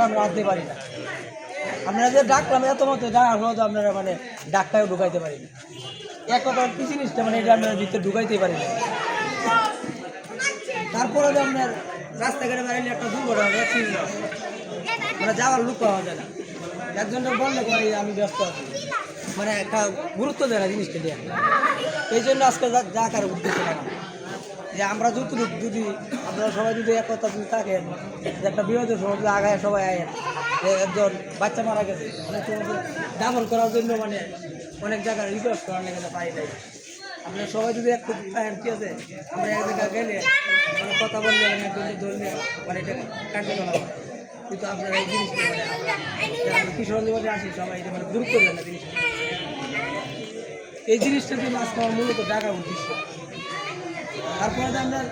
আমরা আনতে পারি না। আপনারা যে ডাকলাম এত মতো ডাকা হলো তো আপনারা মানে ডাকটাও ঢুকাইতে পারি না। এক কথা কি জিনিসটা মানে এটা আপনার ভিতরে ঢুকাইতে পারি না। তারপরে যে আপনার রাস্তাঘাটে বেড়াইলে একটা দুর্ঘটনা অ্যাক্সিডেন্ট হয়, মানে যাওয়ার লোক পাওয়া যায় না। একজনটা বললে পরে আমি ব্যস্ত আছি, মানে একটা গুরুত্ব দেয় না জিনিসটা দেয়। এই জন্য আজকে ডাকার উদ্দেশ্য না যে আমরা যতটুকু যদি আপনারা সবাই যদি একতা যদি থাকেন যে একটা বিপদের সময় যদি আগায় সবাই আয়েন, যে একজন বাচ্চা মারা গেছে অনেক সময় দাফন করার জন্য মানে অনেক জায়গায় রিকোয়েস্ট করার লেগে পাই নাই। আপনারা সবাই যদি একটু আয়েন, ঠিক আছে, আমরা এক জায়গায় গেলে মানে কথা বললে একজন ধরলে মানে এটা কার্যকর হয়। কিন্তু আপনারা এই জিনিসটা মানে আমরা কিশোরগঞ্জে বাজারে আসি সবাই এটা মানে গুরুত্ব দেন না জিনিসটা। এই জিনিসটার জন্য আজকে আমার মূলত ডাকার উদ্দেশ্য। তারপরে আপনার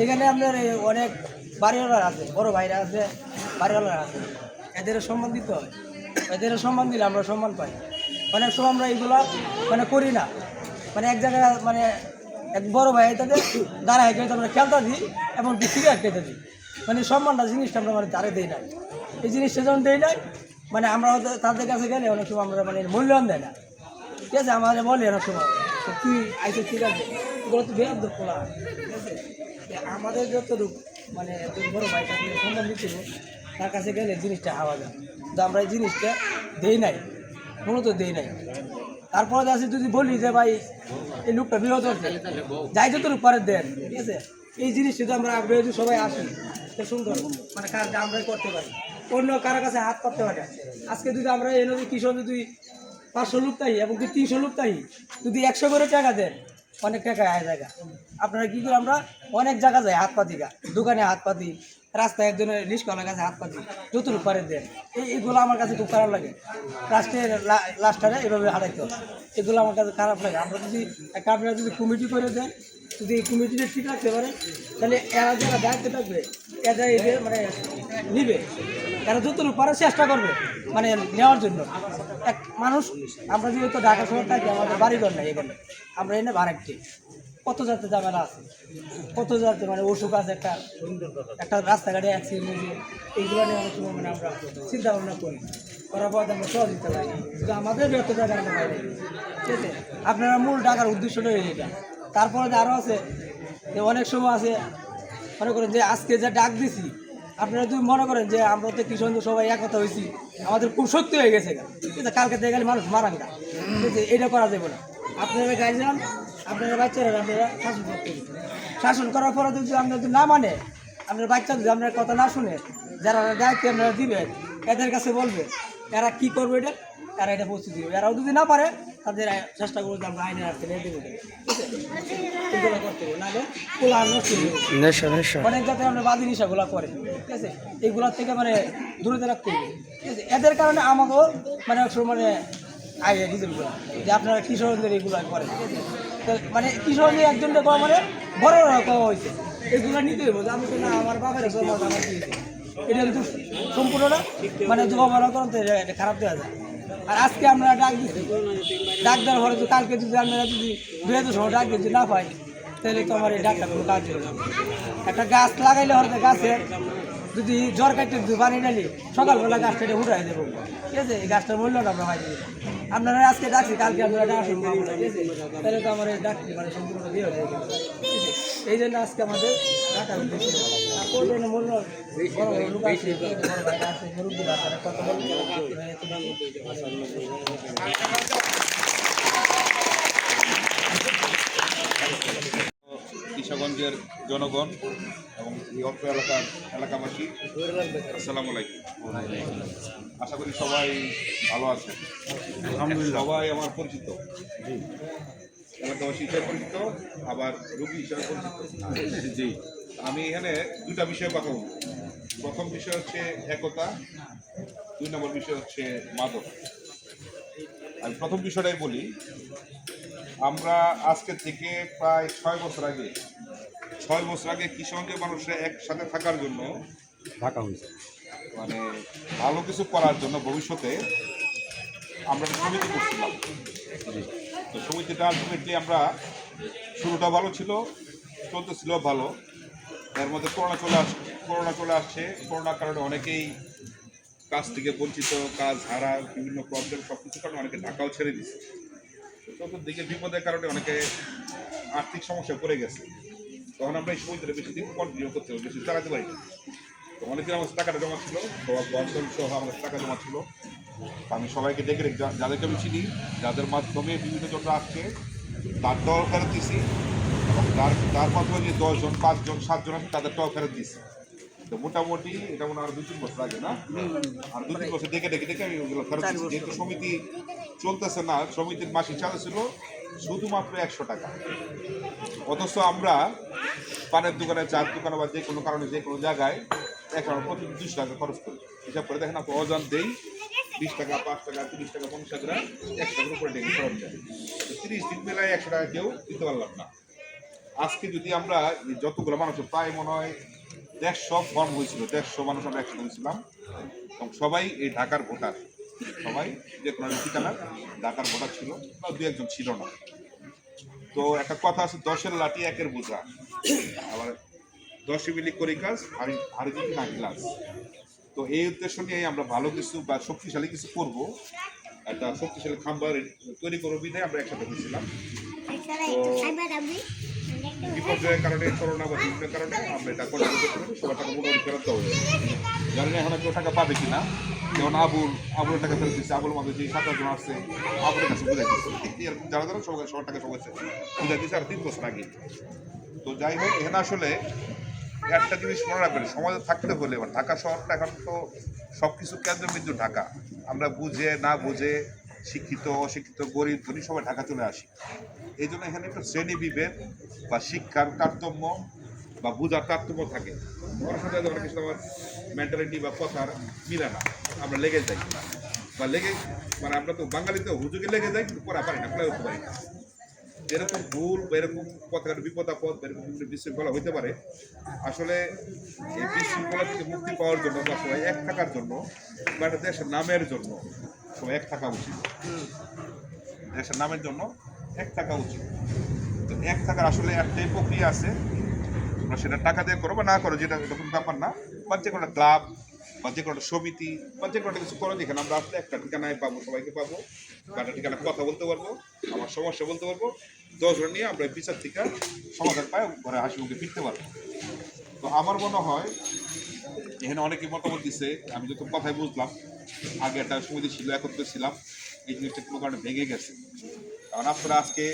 এখানে আপনার অনেক বাড়িওয়ালা আছে, বড় ভাইরা আছে, বাড়িওয়ালা আছে, এদেরও সম্মান দিতে হয়। এদেরও সম্মান দিলে আমরা সম্মান পাই। অনেক সময় আমরা এইগুলো মানে করি না, মানে এক জায়গায় মানে এক বড় ভাই তাদের দাঁড়ায় গেলে আমরা খেলতা দিই এবং সিগারেট খেতে দিই, মানে সম্মানটা জিনিসটা আমরা মানে তারে দিই নাই। এই জিনিসটা যখন দিই নাই মানে আমরা তাদের কাছে গেলে অনেক সময় আমরা মানে মূল্যায়ন দেয় না, ঠিক আছে। আমাদের বলে অনেক সময় তুই আইসে ঠিক আছে, এগুলো তো বেয়াদ খোলা, ঠিক আছে। আমাদের যতটুকু মানে বড় ভাইটাকে সম্মান দিতে তার কাছে গেলে জিনিসটা হাওয়া যায়, কিন্তু আমরা এই জিনিসটা দেই নাই, মূলত দেই নাই। তারপরে আছে যদি বলি যে ভাই এই লোকটা বিরোধ হচ্ছে, যাই যতটুকু পারে দেন, ঠিক আছে। এই জিনিসটা যদি আমরা আগ্রহে যদি সবাই আসি তো সুন্দর মানে কাজটা আমরাই করতে পারি, অন্য কারোর কাছে হাত করতে পারি। আজকে যদি আমরা এই নদী কৃষক যদি 500 লোক তাই এবং 300 লোক তাই যদি 100 করে টাকা দেন অনেক টাকা আয় জায়গা। আপনারা কী করে আমরা অনেক জায়গা যাই হাত পাতি, দোকানে হাত পাতি, রাস্তায় একজনের রিস্কওয়ালার কাছে হাত পাতি, যতটুকু পারে দেন। এইগুলো আমার কাছে খুব খারাপ লাগে। রাষ্ট্রের লাস্টারে এভাবে হারাইতে হয়, এগুলো আমার কাছে খারাপ লাগে। আমরা যদি আপনারা যদি কমিটি করে দেন, যদি এই কমিটিটা ঠিক রাখতে পারে তাহলে এরা যারা দায়িত্ব থাকবে এরা এদের মানে নিবে, এরা যতটুকু পারে চেষ্টা করবে মানে নেওয়ার জন্য। এক মানুষ আমরা যেহেতু ঢাকা শহর থাকি, আমাদের বাড়িঘর নাই এখানে, আমরা এনে ভাড়াটি কত যাতে ঝামেলা আছে, কত যাতে মানে অসুখ আছে, একটা রাস্তাঘাটে অ্যাক্সিডেন্ট হয়েছে, এইগুলো নিয়ে অনেক সময় মানে আমরা চিন্তা ভাবনা করি, করার পর আমরা সহযোগিতা পাই, কিন্তু আমাদের ব্যর্থ জায়গা আমরা পাই, ঠিক আছে। আপনারা মূল ডাকার উদ্দেশ্যটা এটা। তারপরে আরও আছে যে অনেক সময় আছে মনে করেন যে আজকে যা ডাক দিছি আপনারা যদি মনে করেন যে আমরা তো কিশোরগঞ্জ সবাই একতা হয়েছি, আমাদের খুব শক্তি হয়ে গেছে, ঠিক আছে, কালকে থেকে গেলে মানুষ মারা না, ঠিক আছে, এটা করা যাবে না। আপনারা গার্জিয়ান, আপনারা বাচ্চারা আপনারা শাসন করতে হবে। শাসন করার পরে যদি আপনারা যদি না মানে, আপনার বাচ্চা যদি আপনার কথা না শুনে, যারা দায়িত্ব আপনারা দিবেন এদের কাছে বলবে, এরা কী করবে এটা, এরা এটা প্রস্তুতি দেবে। এরাও যদি না পারে তাদের চেষ্টা করবো আমরা আইনের হাতে নিয়ে দেবো, ঠিক আছে, এগুলো করতে হবে, নাহলে পোলা নষ্ট অনেক যাতে আমরা বাদী নেশাগুলো করে, ঠিক আছে, এইগুলোর থেকে মানে দূরে রাখতে হবে, ঠিক আছে। এদের কারণে আমাকেও মানে মানে আগে রিজেন্টগুলো যে আপনারা কিশোরদের এইগুলো করে, ঠিক আছে। তো মানে কিশোরদের একজনটা কওয়া মানে বড়রা কওয়া হয়েছে, এগুলো নিতে হইব যে আমি তো না আমার বাবার আমার দিয়েছে, এটা কিন্তু সম্পূর্ণ না, মানে যুবকরা করতে এটা খারাপ দেওয়া যায়। আর আজকে আমরা ডাক দিচ্ছি, ডাক দেওয়ার পরে তো কালকে যদি আপনারা যদি 2-3 সময় ডাক দিচ্ছি না পাই তাহলে তো আমার এই ডাকটা কোনো কাজ হবে না। একটা গাছ লাগাইলে হয়তো গাছের যদি জ্বর কাটতে যদি পানি ডালি সকালবেলা গাছটা এটা উঠাই দেবো, ঠিক আছে, এই গাছটার মূল্যটা আমরা পাই দেবো। আপনারা আজকে ডাকছি, কালকে আপনারা ডাকছেন, ঠিক আছে, তাহলে তো আমার এই ডাকটি মানে সম্পূর্ণ দিয়ে হয়ে যাবে, ঠিক আছে। এই জন্য আজকে আমাদের ডাকার উদ্দেশ্য মূল্য বড় লোক আছে, বড় ভাইরা আছে, মুরব্বীরা আছে, কথা বলতে কিশোরগঞ্জের জনগণ এবং এই অত্র এলাকাবাসী আসসালামু আলাইকুম। আশা করি সবাই ভালো আছেন। সবাই আমার পরিচিত, এলাকাবাসী হিসেবে পরিচিত, আবার রোগী হিসেবে পরিচিত। জি, আমি এখানে 2টা বিষয়ে কথা বলব। প্রথম বিষয় হচ্ছে একতা, 2 নম্বর বিষয় হচ্ছে মাদক। আমি প্রথম বিষয়টাই বলি। আমরা আজকে থেকে প্রায় 6 বছর আগে কিশোরগঞ্জের মানুষরা একসাথে থাকার জন্য ঢাকা হয়েছে, মানে ভালো কিছু করার জন্য ভবিষ্যতে আমরা সমিতি করছিলাম। তো সমিতিটা আলটিমেটলি আমরা শুরুটা ভালো ছিল, চলতেছিল ভালো, এর মধ্যে করোনা চলে আসে। করোনা চলে আসছে, করোনার কারণে অনেকেই কাজ থেকে বঞ্চিত, কাজ হারা, বিভিন্ন প্রবলেম সব কিছুর কারণে অনেকে ঢাকাও ছেড়ে দিচ্ছে। চতুর্দিকে বিপদের কারণে অনেকে আর্থিক সমস্যায় পড়ে গেছে। তখন আমরা এই সময়টা বেশি দিন কন্টিনিউ করতে হবে, বেশি চালাতে পারি না। তো অনেকদিন আমার টাকাটা জমা ছিল, সব বন্ধন সহ আমার টাকা জমা ছিল। আমি সবাইকে ডেকে রেখে যাদেরকে আমি চিনি, যাদের মাধ্যমে বিভিন্ন জনরা আসছে তার টাকাও ফেরত দিছি, এবং তার মাধ্যমে যে 10 জন 5 জন 7 জন আছে তাদের টাকাও ফেরত দিছি। তো মোটামুটি এটা মনে আর 2-3 বছর আগে না, আর 2-3 বছর ডেকে আমি ওগুলো ফেরত দিচ্ছি। যেহেতু সমিতি চলতেছে না, সমিতির মাসিক চাঁদা ছিল শুধুমাত্র 100 টাকা, অথচ আমরা পানের দোকানে, চার দোকানে বা যে কোনো কারণে যে কোনো জায়গায় এখন প্রতিদিন 200 টাকা খরচ করি। হিসাব করে দেখেন আপনি অজান দেই 20 টাকা, 5 টাকা, 30 টাকা, 50 টাকা, 1 টাকার উপরে ডেকে খরচ যায়। 30 দিন মেলায় 100 টাকা কেউ দিতে পারলাম না। আজকে যদি আমরা যতগুলো মানুষ, প্রায় মনে হয় 150 ফর্ম হয়েছিল, 150 মানুষ আমরা একসাথে হয়েছিলাম, এবং সবাই এই ঢাকার ভোটার, সবাই যে কোনো ঠিকানার ঢাকার ভোটার ছিল, বা 2-1 জন ছিল না। তো একটা কথা আছে, 10-এর লাঠি 1-এর বোঝা, আবার 10 মিলি করি কাজ আর যদি না গ্লাস। তো এই উদ্দেশ্য নিয়ে আমরা ভালো কিছু বা শক্তিশালী কিছু করব, একটা শক্তিশালী খাম্বার তৈরি করবো বিধায় আমরা একসাথে হয়েছিলাম। তো বিপর্যয়ের কারণে, করোনা বা বিভিন্ন কারণে আমরা এটা করতে পারি, সবার টাকা মোটামুটি ফেরত দেওয়া হয়েছে। জানি না এখন কেউ টাকা পাবে কিনা। যেমন আবুলের টাকা ফেরত দিচ্ছে, আবুল মাঝে যে 7 জন আসছে আবুলের কাছে বুঝাই দিচ্ছে, যারা সবার টাকা সবার কাছে বুঝাই দিচ্ছে আর 3 বছর আগে। তো যাই হোক, এখানে আসলে একটা জিনিস মনে রাখবেন, সমাজে থাকতে হলে, ঢাকা শহরটা এখন তো সব কিছু কেন্দ্রবিন্দু ঢাকা। আমরা বুঝে না বুঝে, শিক্ষিত অশিক্ষিত, গরিব ধনী সবাই ঢাকা চলে আসি। এই জন্য এখানে একটু শ্রেণী বিভেদ বা শিক্ষার তারতম্য বা বুঝার তারতম্য থাকে। ওর সাথে অনেক কিছু আমার মেন্টালিটি বা কথার মিলে না, আমরা লেগে যাই বা আমরা তো বাঙালিতে হুজুগে লেগে যাই, কিন্তু পড়া পারি না, পড়া হতে পারি না। এরকম ভুল বা এরকম কথার বিপদ আপদ বা এরকম বিভিন্ন বিশৃঙ্খলা হইতে পারে। আসলে এই বিশৃঙ্খলা থেকে মুক্তি পাওয়ার জন্য বা সবাই এক থাকার জন্য বা একটা দেশের নামের জন্য সবাই এক থাকা উচিত। দেশের নামের জন্য এক থাকা উচিত। তো এক থাকার আসলে একটাই প্রক্রিয়া আছে, তোমরা সেটা টাকা দিয়ে করো বা না করো, যেটা এরকম ব্যাপার না। বা যে কোনো ক্লাব বা যে কোনো সমিতি বা যে কোনো কিছু করো, যেখানে আমরা আসলে একটা ঠিকানায় পাবো, সবাইকে পাবো, বা একটা ঠিকানা কথা বলতে পারবো, আমার সমস্যা বলতে পারবো, 10 জন নিয়ে আমরা বিচার থেকে সমাধান পাই, ঘরে হাসি মুখে ফিরতে পারবো। তো আমার মনে হয় এখানে অনেকে মতামত দিচ্ছে, আমি যত কথাই বুঝলাম, আগে একটা সমিতি ছিল, একত্রে ছিলাম, এই জিনিসটা কোনো কারণে ভেঙে গেছে। কারণ আপনারা আজকে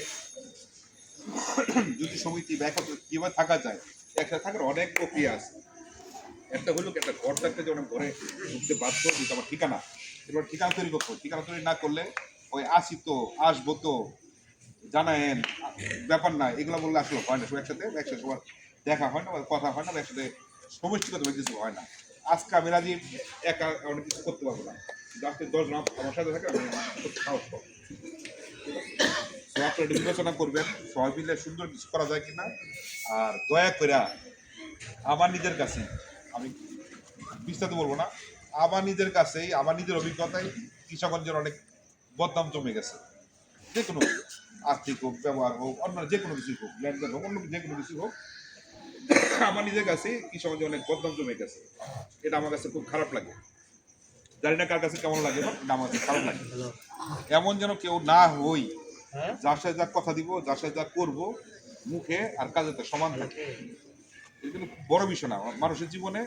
যদি সমিতি বা একত্রে কীভাবে থাকা যায়, একসাথে থাকার অনেক প্রক্রিয়া আছে। একটা হলো একটা ঘর থাকতে, যেমন ঘরে ঢুকতে বাধ্য, কিন্তু আমার ঠিকানা, এবার ঠিকানা তৈরি করতে হবে। ঠিকানা তৈরি না করলে ওই আসি তো, আসবো তো, জানায়েন, ব্যাপার না, এগুলো বললে আসলে হয় না। সব একসাথে সবার দেখা হয় না বা কথা হয় না বা একসাথে সমষ্টিগত কিছু হয় না। আজকে আমি রাজি একা অনেক কিছু করতে পারবো না, কিন্তু আজকে 10 জন আমার সাথে থাকে, আমি করতে সাহস পাবো। তো আপনারা বিবেচনা করবেন সবাই মিলে সুন্দর কিছু করা যায় কিনা। আর দয়া করে আমার নিজের কাছে, আমি বিস্তারিত বলবো না, আমার নিজের কাছেই, আমার নিজের অভিজ্ঞতায় কৃষকগঞ্জের অনেক বদনাম জমে গেছে। যে কোনো আর্থিক হোক, ব্যবহার হোক, অন্য যে কোনো কিছু হোক, লেনদেন হোক, অন্য যে কোনো কিছু হোক, আমার নিজের কাছে কৃষকগঞ্জে অনেক বদনাম জমে গেছে। এটা আমার কাছে খুব খারাপ লাগে। জানি না কার কাছে কেমন লাগে, এটা আমার কাছে খারাপ লাগে। এমন যেন কেউ না হই, যার সাথে যা কথা দিব, যার সাথে যা করবো, মুখে আর কাজেতে সমান থাকে। এটা কিন্তু বড় বিষয় না, মানুষের জীবনে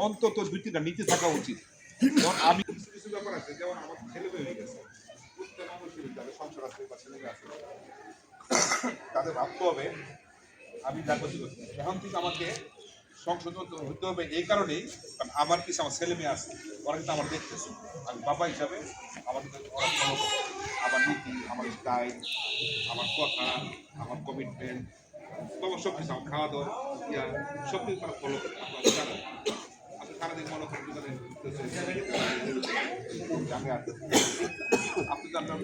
অন্তত 2-3টা নীতি থাকা উচিত। যেমন আমি কিছু কিছু ব্যাপার আছে, যেমন আমার ছেলে মেয়ে হয়ে গেছে, প্রত্যেক মানুষের যাদের সংসার আছে বা ছেলে মেয়ে আছে, তাদের ভাবতে হবে আমি যা করছি করছি। এখন থেকে আমাকে সংশোধন হতে হবে এই কারণেই, কারণ আমার কিছু আমার ছেলে মেয়ে আছে, ওরা কিন্তু আমার দেখতেছে। আমি বাবা হিসাবে আমার কিন্তু ওরা ফলো করে, আমার নীতি, আমার স্টাইল, আমার কথা, আমার কমিটমেন্ট, তোমার সব কিছু, আমার খাওয়া দাওয়া, সব কিছু তারা ফলো করে। আপনারা জানেন, আপনি সারাদিন মনে করেন দোকানে আপনি জানবেন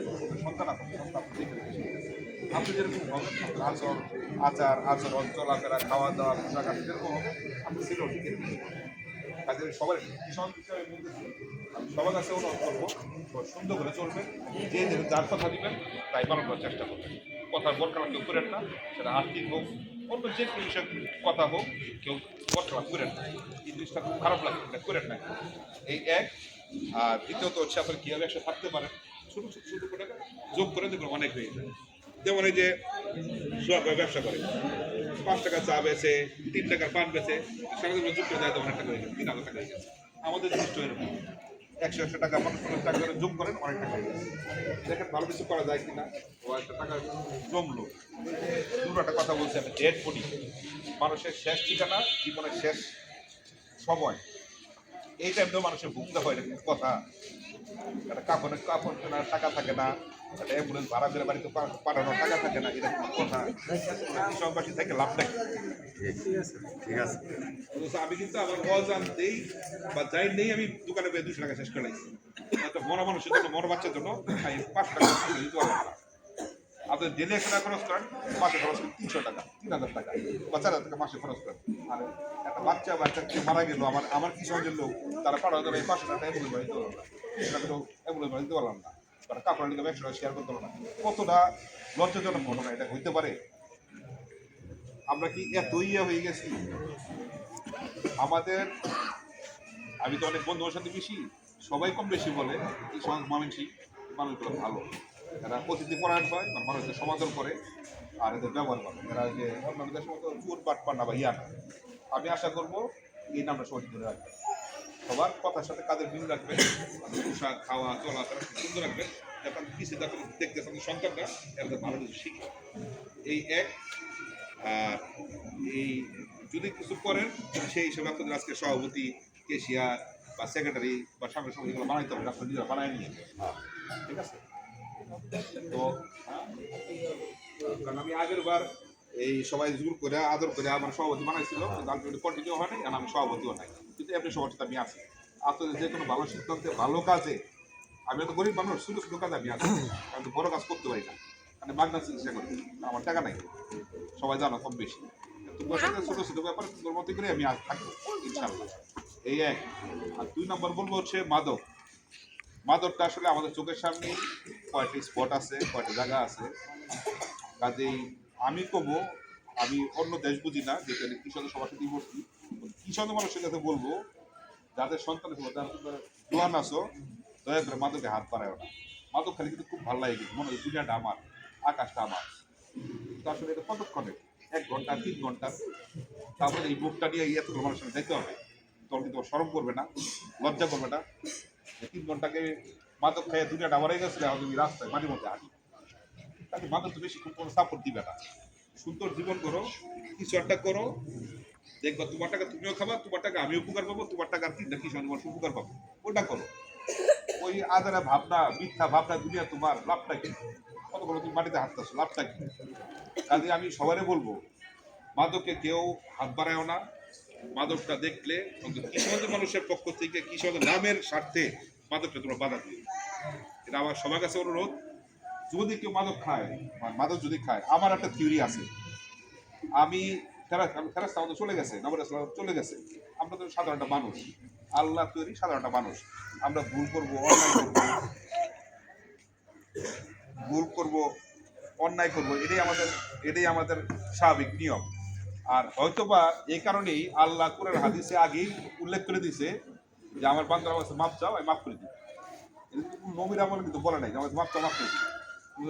সন্তান আপনার সন্তান আপনি দেখে রেখে শিখতেছেন। আপনি যেরকম হবেন, আপনার আচরণ, চলাফেরা, খাওয়া দাওয়া, পোশাক আশাক যেরকম হবে, আপনি সেটাও ঠিক রেখে কাজে সবার কিষণ হিসাবে বলতেছি, আমি সবার কাছে অনুরোধ করবো সুন্দর করে চলবেন, যে যার কথা দিবেন তাই পালন করার চেষ্টা করবেন। কথার বরকার কেউ করেন না, সেটা আর্থিক হোক, অন্য যে কোনো বিষয়ে কথা হোক কেউ কথা করেন না, এই জিনিসটা খুব খারাপ লাগে, এটা করেন না। এই এক। আর দ্বিতীয়ত হচ্ছে আপনার কীভাবে একসাথে থাকতে পারেন, ছোটো ছোটো ছোটো করে যোগ করে দেখবেন অনেক হয়ে যায়। যেমন এই যে সোয়া করে ব্যবসা করে, 5 টাকা চা বেচে, 3 টাকার পান বেচে, সারাদিন যোগ করে দেয় তো অনেক টাকা হয়ে গেছে, 3,000 টাকা হয়ে গেছে। আমাদের জিনিসটা এরকম 100 টাকা 50 টাকা করে যোগ করেন, অনেক টাকা হয়ে গেছে। দেখেন ভালো কিছু করা যায় কিনা। ও একটা টাকা জমলো। দুটো একটা কথা বলছি আমি, ডেড বডি মানুষের শেষ ঠিকানা, জীবনের শেষ সময়, এই টাইমটাও মানুষের ভুগতে হয়, এটা কিন্তু কথা। একটা কাপড় কেনার টাকা থাকে না, একটা অ্যাম্বুলেন্স ভাড়া করে বাড়িতে পাঠানোর টাকা থাকে না, এটা কিন্তু কথা। কৃষকবাসী থেকে লাভ নেই। ঠিক আছে। অথচ আমি কিন্তু আমার অজান দেই বা যাই নেই, আমি দোকানে পেয়ে 200 টাকা শেষ করে লাগছি। একটা মরা মানুষের জন্য, মরা বাচ্চার জন্য আমি 5 টাকা দিতে পারলাম না। আপনি ডেলি 100 টাকা খরচ করেন, মাসে খরচ করেন 300 টাকা, 3000 টাকা বা 4000 টাকা মাসে খরচ করেন। আর একটা বাচ্চা বা একটা কেউ মারা গেল, আমার কৃষকের লোক, তারা 500 টাকা অ্যাম্বুলেন্স বাড়ি দিতে পারলাম না, 200 টাকা অ্যাম্বুলেন্স বাড়ি দিতে পারলাম না, তারা কাপড় নিতে 100 টাকা শেয়ার করতে পারলাম না। কতটা লজ্জাজনক ঘটনা, এটা হইতে পারে? আমরা কি এতই হয়ে গেছি আমাদের? আমি তো অনেক বন্ধুদের সাথে বেশি, সবাই কম বেশি বলে এই সমাজ মানুষগুলো ভালো, এরা অতিথি পরায়ণ হয়, মানুষদের সমাদর করে, আর এদের ব্যবহার করে, এরা যে অন্যান্য দেশের মতো চুর পাট না বা ইয়া না। আমি আশা করবো এই নামটা সঠিক ধরে রাখবেন, সবার কথার সাথে কাদের মিল রাখবেন, পোশাক খাওয়া চলা তারা সুন্দর রাখবেন, যাতে পিছিয়ে যাতে দেখতেছেন সন্তানরা এরা ভালো কিছু শিখে। এই এক। আর এই যদি কিছু করেন সেই হিসেবে আপনাদের আজকে সভাপতি, কেশিয়ার বা সেক্রেটারি বা সামনের সময় এগুলো বানাইতে হবে, আপনার নিজেরা বানায় নিয়ে, ঠিক আছে? তো কারণ আমি আগের বার এই সবাই জোর করে আদর করে আমার সভাপতি বানাইছিল, কিন্তু কন্টিনিউ হয় নাই, কারণ আমি সভাপতিও নাই, কিন্তু এমনি সবার সাথে আমি আছি। আপনাদের যে কোনো ভালো সিদ্ধান্তে, ভালো কাজে, আমি তো গরিব মানুষ, ছোটো ছোটো কাজে আমি আছি, আমি তো বড় কাজ করতে পারি না, মানে মাগনা চিকিৎসা করি, আমার টাকা নাই, সবাই জানো কম বেশি। তোমার সাথে ছোটো ছোটো ব্যাপার তোর মতো করে আমি আজ থাকবো ইনশাল্লাহ। এই এক। আর 2 নম্বর বলবো হচ্ছে মাদক। মাদকটা আসলে আমাদের চোখের সামনে কয়েকটি স্পট আছে, কয়েকটি জায়গা আছে, কাজেই আমি কমো, আমি অন্য দেশ বুঝি না, যেখানে কৃষকের সবার সাথেই বসছি, কৃষক মানুষের কাছে বলবো, যাদের সন্তানের সময় যারা জোয়ান আছো, দয়া করে মাদকে হাত বাড়ায় না। মাদক খালি কিন্তু খুব ভালো লাগে, মনে হয় দুনিয়াটা আমার, আকাশটা আমার। তো আসলে এটা কতক্ষণে, 1 ঘন্টা 3 ঘন্টা, তারপরে এই বুকটা নিয়ে এতগুলো মানুষের সামনে দেখতে হবে, তখন কিন্তু সরম করবে না, লজ্জা করবে না। 3 ঘন্টাকে মাদক খাইয়ে দুনিয়াটা আমারই গেছিল, এখন তুমি রাস্তায় মাটির মধ্যে হাঁটি। তাকে মাদক তো বেশি খুব কোনো সাপোর্ট দিবে না। সুন্দর জীবন করো, কিছু একটা করো, দেখবা তোমার টাকা তুমিও খাবা, তোমার টাকা আমি উপকার পাবো, তোমার টাকা কি দেখি মানুষ উপকার পাবো, ওটা করো। ওই আদারা ভাবনা, মিথ্যা ভাবনা, দুনিয়া তোমার লাভটা কি? কত বলো তুমি মাটিতে হাঁটতেছো, লাভটা কি? কাজে আমি সবারই বলবো, মাদকে কেউ হাত বাড়ায়ও না। মাদকটা দেখলে কৃষকদের মানুষের পক্ষ থেকে, কৃষকের নামের স্বার্থে মাদকটা তোমরা বাধা দিও। এটা আমার সবার কাছে অনুরোধ। যদি কেউ মাদক খায়, মাদক যদি খায়, আমার একটা থিওরি আছে, আমি ফেরেশতা আমাদের চলে গেছে, নবী রাসূল চলে গেছে, আমরা তো সাধারণ একটা মানুষ, আল্লাহ তৈরি সাধারণ একটা মানুষ, আমরা ভুল করব, অন্যায় করব, এটাই আমাদের স্বাভাবিক নিয়ম। আর হয়তোবা এই কারণেই আল্লাহ কোরআন হাদিসে আগেই উল্লেখ করে দিয়েছে যে আমার বান্দার কাছে মাপ চাও, আমি মাফ করে দিই। নবীর আমল কিন্তু বলে নাই যে আমাদের মাপ চাও, মাফ করে দিই।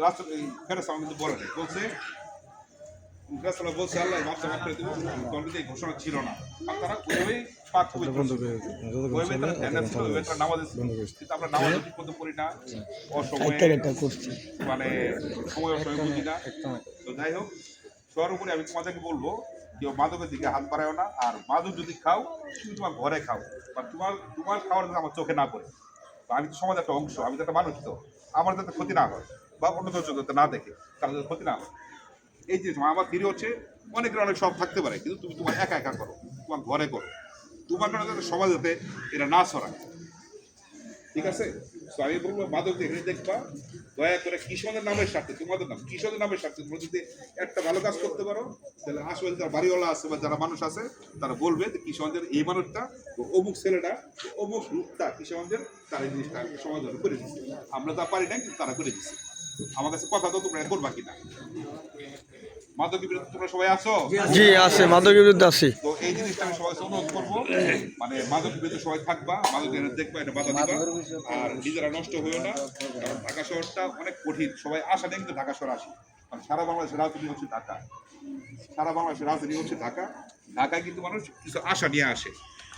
রাসূল এই ফেরেশতা কিন্তু বলে নাই, বলছে বলছে আল্লাহ মাপ চাও, মাফ করে দিব, তখন কিন্তু এই ঘোষণা ছিল না। আর তারা ওইভাবেই পাক পবিত্র ছিল, ওইভাবে তারা ধ্যান ছিল, ওইভাবে তারা নামাজ ছিল। কিন্তু আমরা নামাজ ঠিক মতো পড়ি না, অসময়ে মানে সময় অসময় বুঝি না। তো যাই হোক, সবার উপরে আমি তোমাদেরকে বলবো, কেউ মাদকের দিকে হাত বাড়ায়ও না। আর মাদক যদি খাও, তুমি তোমার ঘরে খাও, বা তোমার খাওয়ার জন্য আমার চোখে না পড়ে। আমি তো সমাজের একটা অংশ, আমি তো একটা মানুষ, তো আমার যাতে ক্ষতি না হয়, বা অন্য কেউ যাতে না দেখে তার যাতে ক্ষতি না হয়, এই জিনিস আমার ফিরে হচ্ছে। অনেকের অনেক সব থাকতে পারে, কিন্তু তুমি তোমার একা একা করো, তোমার ঘরে করো, তোমার কারণে যাতে সমাজ যাতে এটা না ছড়ায়, ঠিক আছে? তো আমি বলবো মাদক এখানে দেখবা, দয়া করে কৃষকের নামের স্বার্থে, তোমাদের নাম কৃষকের নামের স্বার্থে তোমরা যদি একটা ভালো কাজ করতে পারো, তাহলে আশেপাশে যারা বাড়িওয়ালা আছে বা যারা মানুষ আছে, তারা বলবে যে কৃষকদের এই মানুষটা, অমুক ছেলেটা, অমুক রূপটা কৃষকদের, তারা এই জিনিসটা সমাধান করে দিচ্ছে। আমরা তা পারি না, কিন্তু তারা করে দিচ্ছে। আমার কাছে কথা তো তোমরা করবা কিনা? মাদকের বিরুদ্ধে তোমরা সবাই আছো? জি আছে, মাদকের বিরুদ্ধে আছি। তো এই জিনিসটা আমি সবাইকে অনুরোধ করবো, মানে মাদকের বিরুদ্ধে সবাই থাকবা, মাদক দেখবা, এটা বাধা দিবা, আর নিজেরা নষ্ট হয়েও না। কারণ ঢাকা শহরটা অনেক কঠিন, সবাই আশা নেই কিন্তু ঢাকা শহর আসে। কারণ সারা বাংলাদেশের রাজধানী হচ্ছে ঢাকা, সারা বাংলাদেশের রাজধানী হচ্ছে ঢাকা। ঢাকায় কিন্তু মানুষ কিছু আশা নিয়ে আসে,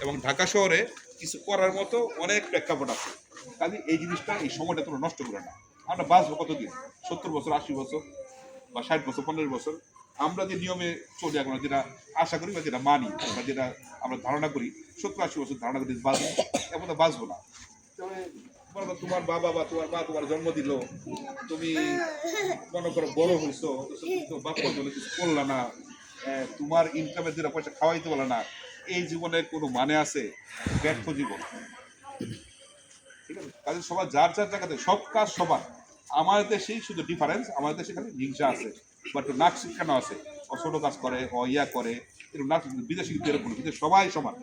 এবং ঢাকা শহরে কিছু করার মতো অনেক প্রেক্ষাপট আছে। কাজে এই জিনিসটা, এই সময়টা তোমরা নষ্ট করে না। আমরা বাঁচবো কতদিন? 70 বছর, 80 বছর, বা 60 বছর, 15 বছর। আমরা যে নিয়মে চলি এখন, যেটা আশা করি বা যেটা মানি বা যেটা আমরা ধারণা করি, 70-80 বছর ধারণা করি বাঁচবো, এমন তো বাঁচবো না। তবে মনে করো তোমার বাবা বা তোমার মা তোমার জন্ম দিল, তুমি মনে করো বড় হয়েছো, বাপের জন্য কিছু করলা না, তোমার ইনকামের যেটা পয়সা খাওয়াইতে পারলো না, এই জীবনে কোনো মানে আছে? ব্যর্থ জীবন। ঠিক আছে, কাজে সবার যার যার জায়গাতে সব কাজ সবার। আমাদের দেশেই শুধু ডিফারেন্স, আমাদের দেশে খালি হিংসা আছে বা একটু নাক শিক্ষানো আছে, ও ছোটো কাজ করে, ও ইয়া করে, একটু নাক। বিদেশি কিন্তু এরকম, কিন্তু সবাই সমান,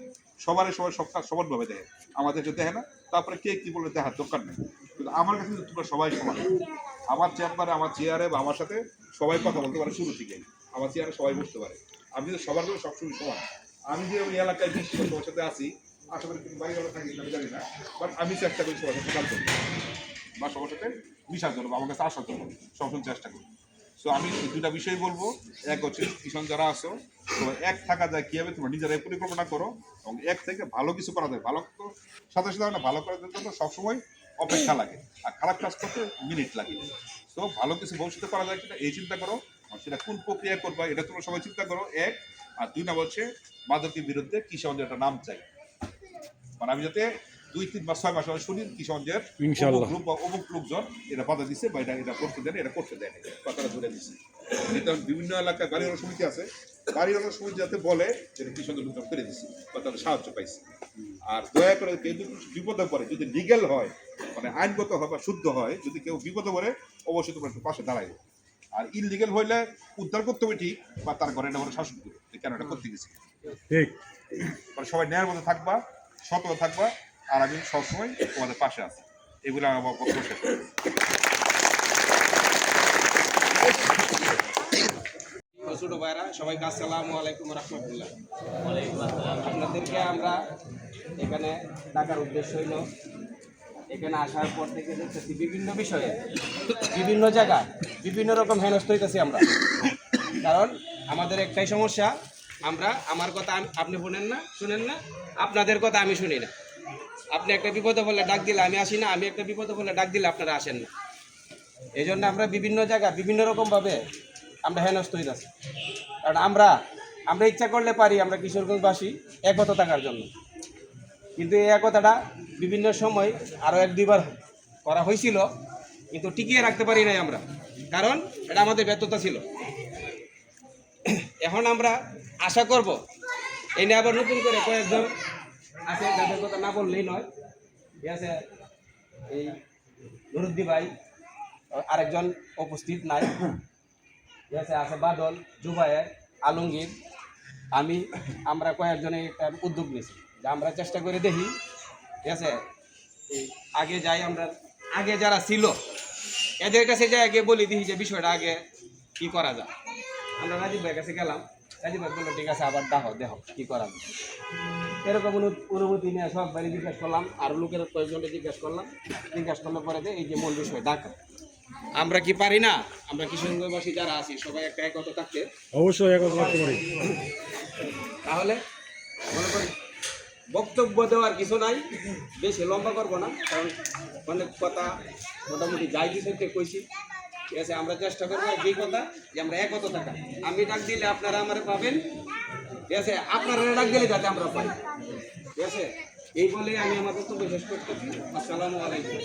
সবাই সব কাজ সমানভাবে দেখে। আমাদের কেউ দেখে না, তারপরে কে কী বলে দেখার দরকার নেই। কিন্তু আমার কাছে কিন্তু তোমরা সবাই সমান। আমার চেম্বারে, আমার চেয়ারে বা আমার সাথে সবাই কথা বলতে পারে শুরু থেকেই, আমার চেয়ারে সবাই বসতে পারে। আমি কিন্তু সবার জন্য সবসময় সমান। আমি যে ওই এলাকায় 20 বছর তোমার সাথে আছি, আশা করি কিন্তু বাড়িওয়ালা থাকি আমি জানি না, বাট আমি চেষ্টা করি সবার সাথে কাজ করতে বা সবার সাথে মিশার জন্য বা আমার কাছে আসার জন্য সবসময় চেষ্টা করি। সো আমি দুটা বিষয় বলবো। এক হচ্ছে কিষণ যারা আছো, তো এক থাকা যায় কীভাবে তোমরা নিজেরাই পরিকল্পনা করো, এবং এক থেকে ভালো কিছু করা যায়। ভালো তো সাথে সাথে না, ভালো করার জন্য সবসময় অপেক্ষা লাগে, আর খারাপ কাজ করতে মিনিট লাগে। তো ভালো কিছু ভবিষ্যতে করা যায় কিনা এই চিন্তা করো, আর সেটা কোন প্রক্রিয়া করবা এটা তোমরা সবাই চিন্তা করো। এক। আর 2 নম্বর হচ্ছে মাদকের বিরুদ্ধে কিষণের একটা নাম চাই। মানে আমি যাতে 2-3 মাস 6 মাস শুনি কিষণদের গ্রুপ বা অমুক লোকজন এটা বাধা দিচ্ছে বা এটা করতে দেয়, এটা করতে দেয় বা তারা ধরে দিচ্ছে। বিভিন্ন এলাকায় বাড়িওয়ালা সমিতি আছে, বাড়িওয়ালা সমিতি যাতে বলে যে কিষণদের লোকজন করে দিচ্ছে বা তাদের সাহায্য পাইছে। আর দয়া করে কেউ যদি বিপদে পড়ে, যদি লিগেল হয়, মানে আইনগত হয় বা শুদ্ধ হয়, যদি কেউ বিপদে পড়ে অবশ্যই তোমরা একটু পাশে দাঁড়াই। আর ইললিগেল হইলে উদ্ধার করতে হবে ঠিক, বা তার ঘরে এটা শাসন করবে কেন এটা করতে গেছি। ঠিক, মানে সবাই ন্যায়ের মধ্যে থাকবা, সতর্ক থাকবা, আর আমি সবসময় তোমাদের পাশে আছি। এগুলো আমার বক্তব্য শেষ। ছোট ভাইরা সবাইকে আসসালামু আলাইকুম রহমতুল্লাহ। আপনাদেরকে আমরা এখানে ডাকার উদ্দেশ্য হইল, এখানে আসার পর থেকে দেখতেছি বিভিন্ন বিষয়ে, বিভিন্ন জায়গায় বিভিন্ন রকম হেনস্থ হইতেছি আমরা। কারণ আমাদের একটাই সমস্যা, আমরা আমার কথা আপনি শুনেন না, আপনাদের কথা আমি শুনি না। আপনি একটা বিপদে বললে ডাক দিলে আমি আসি না, আমি একটা বিপদে বললে ডাক দিলে আপনারা আসেন না। এই জন্য আমরা বিভিন্ন জায়গা বিভিন্ন রকমভাবে আমরা হেনস্থ হয়ে যাচ্ছি। কারণ আমরা ইচ্ছা করলে পারি আমরা কিশোরগঞ্জবাসী একতা থাকার জন্য, কিন্তু এই একতাটা বিভিন্ন সময় আরও 1-2 বার করা হয়েছিল, কিন্তু টিকিয়ে রাখতে পারি নাই আমরা, কারণ এটা আমাদের ব্যর্থতা ছিল। এখন আমরা আশা করব এই নিয়ে আবার নতুন করে কয়েকজন আছে, যাদের কথা না বললেই নয়। ঠিক আছে, এই নুরুদ্দি ভাই, আরেকজন উপস্থিত নাই, ঠিক আছে, আছে বাদল, জুবায়ের, আলমগীর, আমরা কয়েকজনে একটা উদ্যোগ নিয়েছি যে আমরা চেষ্টা করে দেখি। ঠিক আছে, আগে যাই, আমরা আগে যারা ছিল এদের কাছে যাই, আগে বলি দিই যে বিষয়টা আগে কী করা যায়। আমরা রাজীব ভাইয়ের কাছে গেলাম, রাজীব ভাই বললো ঠিক আছে আবার দেখো কী করা যায়। এরকম অনুমতি নিয়ে সব বাড়ি জিজ্ঞাসা করলাম, আরও লোকের কয়েকজনকে জিজ্ঞাসা করলার পরে এই যে মূল বিষয় ডাকা, আমরা কি পারি না, আমরা কিশোরগঞ্জবাসী যারা আছি সবাই একটা একতা থাকতে অবশ্যই একতা থাকতে পারি। তাহলে মনে করি বক্তব্য দেওয়ার কিছু নাই, বেশি লম্বা করবো না, কারণ অনেক কথা মোটামুটি যাই বিষয়কে কইছি। ঠিক আছে, আমরা চেষ্টা করবো যেই কথা যে আমরা একতা থাকা। আমি ডাক দিলে আপনারা আমার পাবেন, ঠিক আছে, আপনারা ডাক দিলে যাতে আমরা পাই। ঠিক আছে, এই বলে আমি আমার বক্তব্য শেষ করতেছি। আসসালামু আলাইকুম।